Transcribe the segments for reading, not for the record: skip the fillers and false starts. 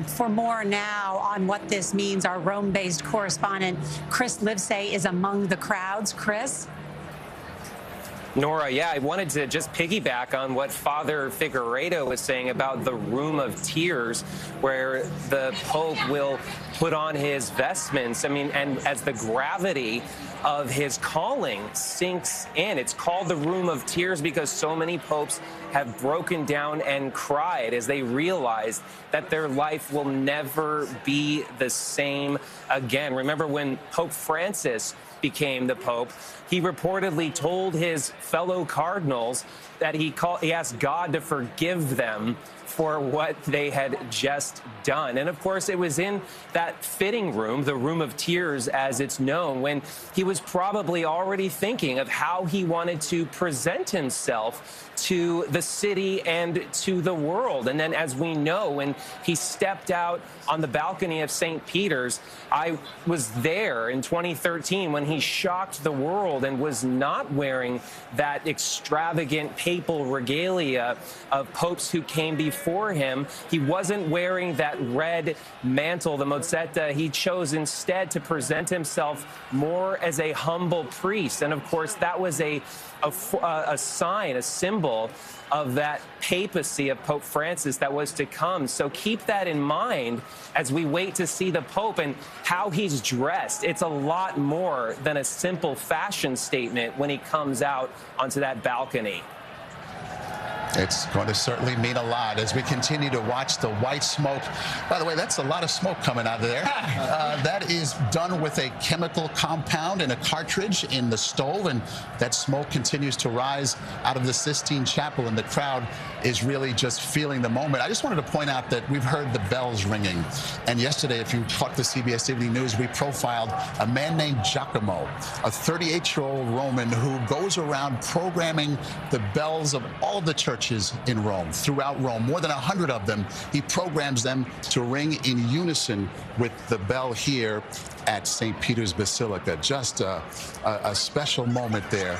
For more now on what this means, our Rome-based correspondent Chris Livesay is among the crowds. Chris? Nora, yeah, I wanted to just piggyback on what Father Figueiredo was saying about the Room of Tears, where the Pope will put on his vestments. I mean, and as the gravity of his calling sinks in, it's called the Room of Tears because so many popes have broken down and cried as they realized that their life will never be the same again. Remember when Pope Francis became the Pope, he reportedly told his fellow cardinals that he asked God to forgive them for what they had just done. And of course, it was in that fitting room, the Room of Tears as it's known, when he was probably already thinking of how he wanted to present himself to the city and to the world. And then, as we know, when he stepped out on the balcony of St. Peter's, I was there in 2013 when he shocked the world and was not wearing that extravagant papal regalia of popes who came before him. He wasn't wearing that red mantle, the mozzetta. He chose instead to present himself more as a humble priest. And of course, that was a sign, a symbol of that papacy of Pope Francis that was to come. So keep that in mind as we wait to see the Pope and how he's dressed. It's a lot more than a simple fashion statement when he comes out onto that balcony. It's going to certainly mean a lot as we continue to watch the white smoke. By the way, that's a lot of smoke coming out of there. That is done with a chemical compound in a cartridge in the stove, and that smoke continues to rise out of the Sistine Chapel, and the crowd is really just feeling the moment. I just wanted to point out that we've heard the bells ringing. And yesterday, if you caught the CBS Evening News, we profiled a man named Giacomo, a 38-year-old Roman who goes around programming the bells of all of the churches in Rome, throughout Rome, more than 100 of them. He programs them to ring in unison with the bell here at St. Peter's Basilica. Just a special moment there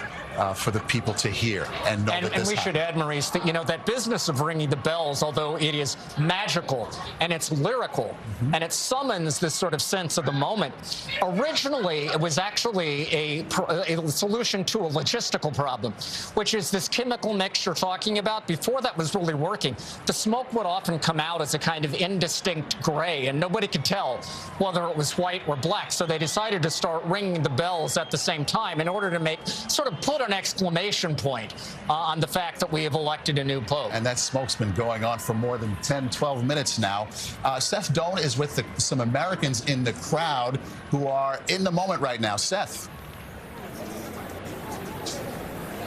for the people to hear and know that this And we should add, Maurice, that, you know, that business of ringing the bells, although it is magical and it's lyrical and it summons this sort of sense of the moment, originally it was actually a solution to a logistical problem, which is this chemical mix you're talking about. Before that was really working, the smoke would often come out as a kind of indistinct gray, and nobody could tell whether it was white or black. So they decided to start ringing the bells at the same time in order to make sort of put an exclamation point on the fact that we have elected a new pope. And that smoke's been going on for more than 10, 12 minutes now. Seth Doan is with some Americans in the crowd who are in the moment right now. Seth.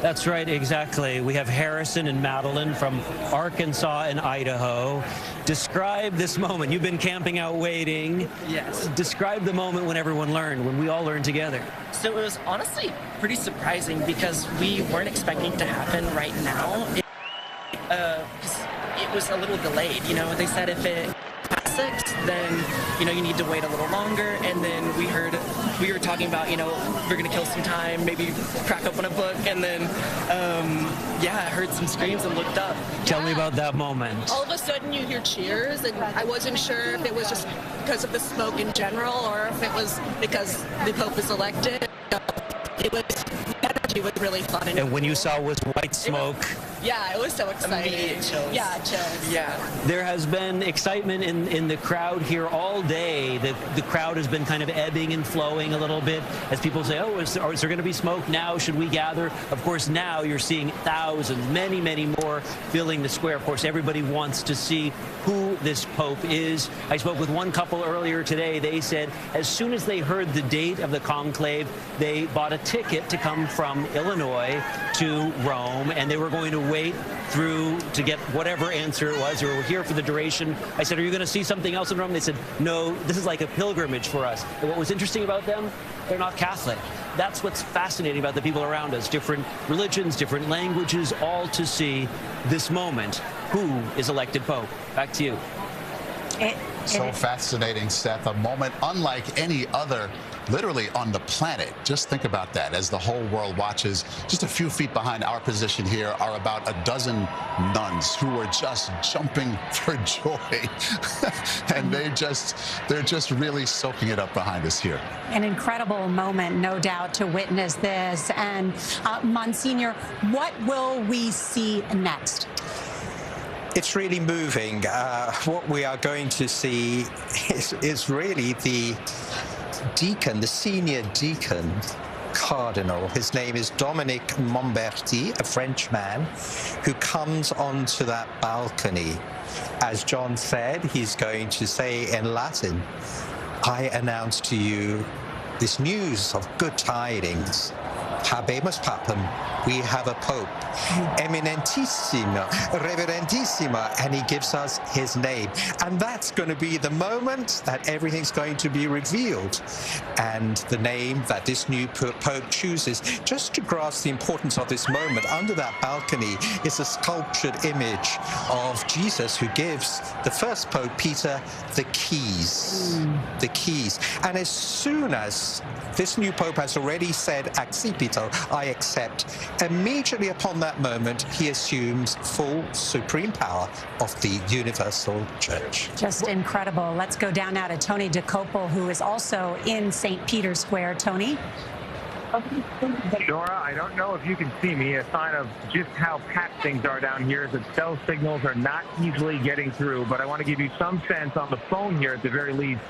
That's right, exactly. We have Harrison and Madeline from Arkansas and Idaho. Describe this moment. You've been camping out waiting. Yes. Describe the moment when everyone learned, when we all learned together. So it was honestly pretty surprising because we weren't expecting it to happen right now. It was a little delayed. You know, they said if it past 6, then, you know, you need to wait a little longer. And then we were talking about, you know, we're going to kill some time, maybe crack open a book. And then, yeah, I heard some screams and looked up. Tell me about that moment. All of a sudden you hear cheers, and I wasn't sure if it was just because of the smoke in general or if it was because the Pope was elected. It was, the energy was really fun. And when you saw was white smoke. Yeah, it was so exciting. Immediate chills. Yeah, chills. Yeah. There has been excitement in the crowd here all day. The crowd has been kind of ebbing and flowing a little bit as people say, oh, is there going to be smoke now? Should we gather? Of course, now you're seeing thousands, many, many more filling the square. Of course, everybody wants to see who this Pope is. I spoke with one couple earlier today. They said as soon as they heard the date of the conclave, they bought a ticket to come from Illinois to Rome, and they were going to wait through to get whatever answer it was. They were here for the duration. I said, are you going to see something else in Rome? They said, no, this is like a pilgrimage for us. And what was interesting about them, they're not Catholic. That's what's fascinating about the people around us. Different religions, different languages, all to see this moment. Who is elected Pope? Back to you. So fascinating, Seth. A moment unlike any other, literally on the planet. Just think about that. As the whole world watches, just a few feet behind our position here are about a dozen nuns who are just jumping for joy. And they're just really soaking it up behind us here. An incredible moment, no doubt, to witness this. And Monsignor, what will we see next? It's really moving. What we are going to see is really the deacon, the senior deacon cardinal. His name is Dominic Momberti, a French man, who comes onto that balcony. As John said, he's going to say in Latin, "I announce to you this news of good tidings. Habemus papam, we have a pope, eminentissimo, reverendissimo," and he gives us his name. And that's going to be the moment that everything's going to be revealed. And the name that this new pope chooses, just to grasp the importance of this moment, under that balcony is a sculptured image of Jesus who gives the first pope, Peter, the keys. The keys. And as soon as this new pope has already said, "Accipito," I accept, immediately upon that moment, he assumes full supreme power of the Universal Church. Just incredible. Let's go down now to Tony DeCopel, who is also in St. Peter's Square. Tony? Nora, I don't know if you can see me. A sign of just how packed things are down here is that cell signals are not easily getting through. But I want to give you some sense on the phone here, at the very least,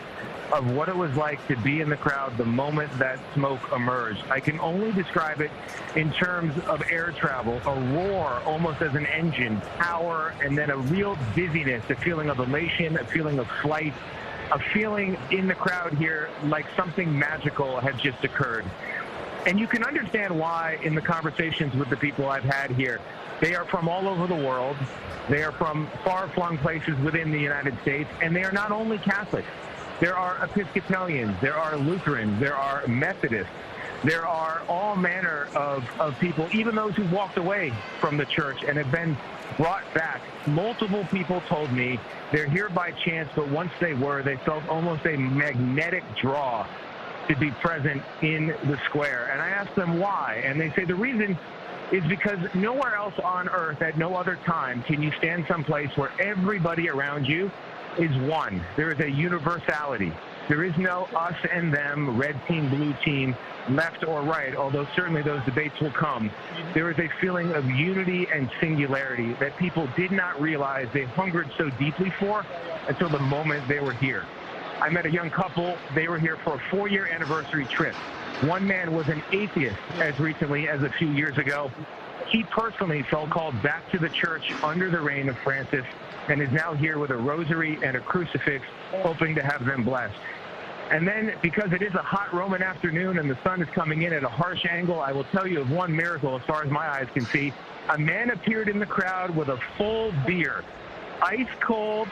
of what it was like to be in the crowd the moment that smoke emerged. I can only describe it in terms of air travel, a roar almost as an engine, power, and then a real dizziness, a feeling of elation, a feeling of flight, a feeling in the crowd here like something magical had just occurred. And you can understand why in the conversations with the people I've had here. They are from all over the world. They are from far-flung places within the United States, and they are not only Catholics. There are Episcopalians, there are Lutherans, there are Methodists, there are all manner of people, even those who walked away from the church and have been brought back. Multiple people told me they're here by chance, but once they were, they felt almost a magnetic draw to be present in the square. And I asked them why, and they say the reason is because nowhere else on earth at no other time can you stand someplace where everybody around you is one. There is a universality. There is no us and them, red team, blue team, left or right, although certainly those debates will come. There is a feeling of unity and singularity that people did not realize they hungered so deeply for until the moment they were here. I met a young couple. They were here for a 4-year anniversary trip. One man was an atheist as recently as a few years ago. He personally felt called back to the church under the reign of Francis and is now here with a rosary and a crucifix, hoping to have them blessed. And then, because it is a hot Roman afternoon and the sun is coming in at a harsh angle, I will tell you of one miracle as far as my eyes can see. A man appeared in the crowd with a full beer, ice cold,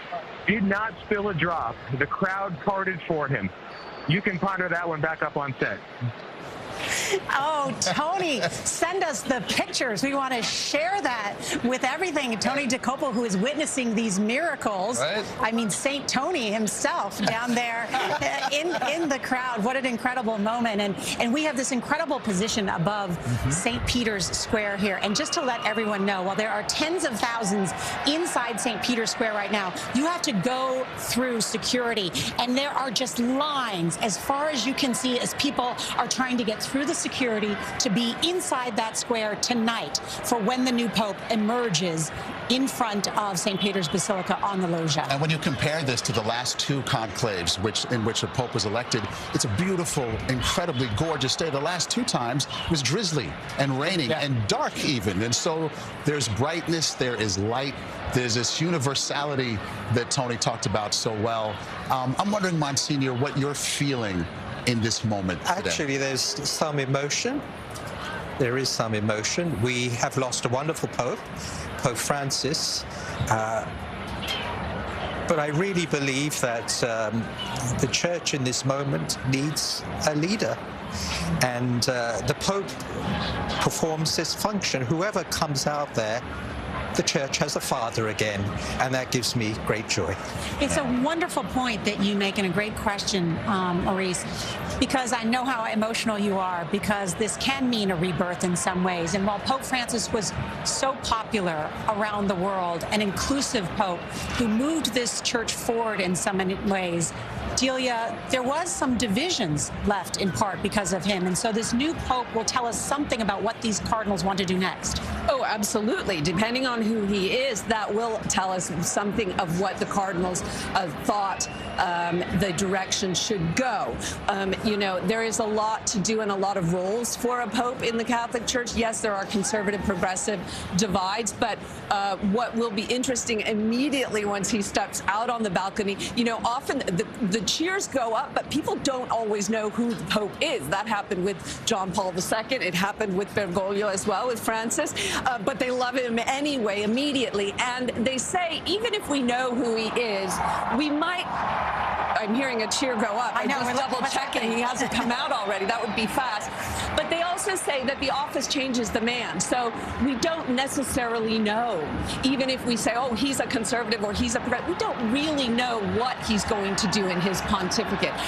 did not spill a drop. The crowd parted for him. You can ponder that one back up on set. Oh, Tony, send us the pictures. We want to share that with everything. Tony DeCopel, who is witnessing these miracles. Right. I mean, St. Tony himself down there in the crowd. What an incredible moment. And we have this incredible position above St. Peter's Square here. And just to let everyone know, while there are tens of thousands inside St. Peter's Square right now, you have to go through security. And there are just lines as far as you can see as people are trying to get through the security to be inside that square tonight for when the new pope emerges in front of St. Peter's Basilica on the loggia. And when you compare this to the last two conclaves in which a pope was elected, it's a beautiful, incredibly gorgeous day. The last two times was drizzly and raining and dark even. And so there's brightness, there is light, there's this universality that Tony talked about so well. I'm wondering, Monsignor, what you're feeling in this moment today. Actually, there's some emotion. There is some emotion. We have lost a wonderful Pope, Pope Francis. But I really believe that the Church in this moment needs a leader. And the Pope performs this function. Whoever comes out there the church has a father again, and that gives me great joy. It's a wonderful point that you make and a great question, Maurice, because I know how emotional you are, because this can mean a rebirth in some ways. And while Pope Francis was so popular around the world, an inclusive Pope who moved this church forward in some ways, Delia, there was some divisions left in part because of him. And so this new Pope will tell us something about what these cardinals want to do next. Oh, absolutely. Depending on who he is, that will tell us something of what the cardinals thought the direction should go. You know, there is a lot to do and a lot of roles for a pope in the Catholic Church. Yes, there are conservative, progressive divides, but what will be interesting immediately once he steps out on the balcony, you know, often the cheers go up, but people don't always know who the Pope is. That happened with John Paul II. It happened with Bergoglio as well, with Francis. But they love him anyway, immediately. And they say, even if we know who he is, we might... I'm hearing a cheer go up. I know, I'm just double-checking. He hasn't come out already. That would be fast. But they also say that the office changes the man. So we don't necessarily know. Even if we say, oh, he's a conservative or he's a progressive, we don't really know what he's going to do in his pontificate.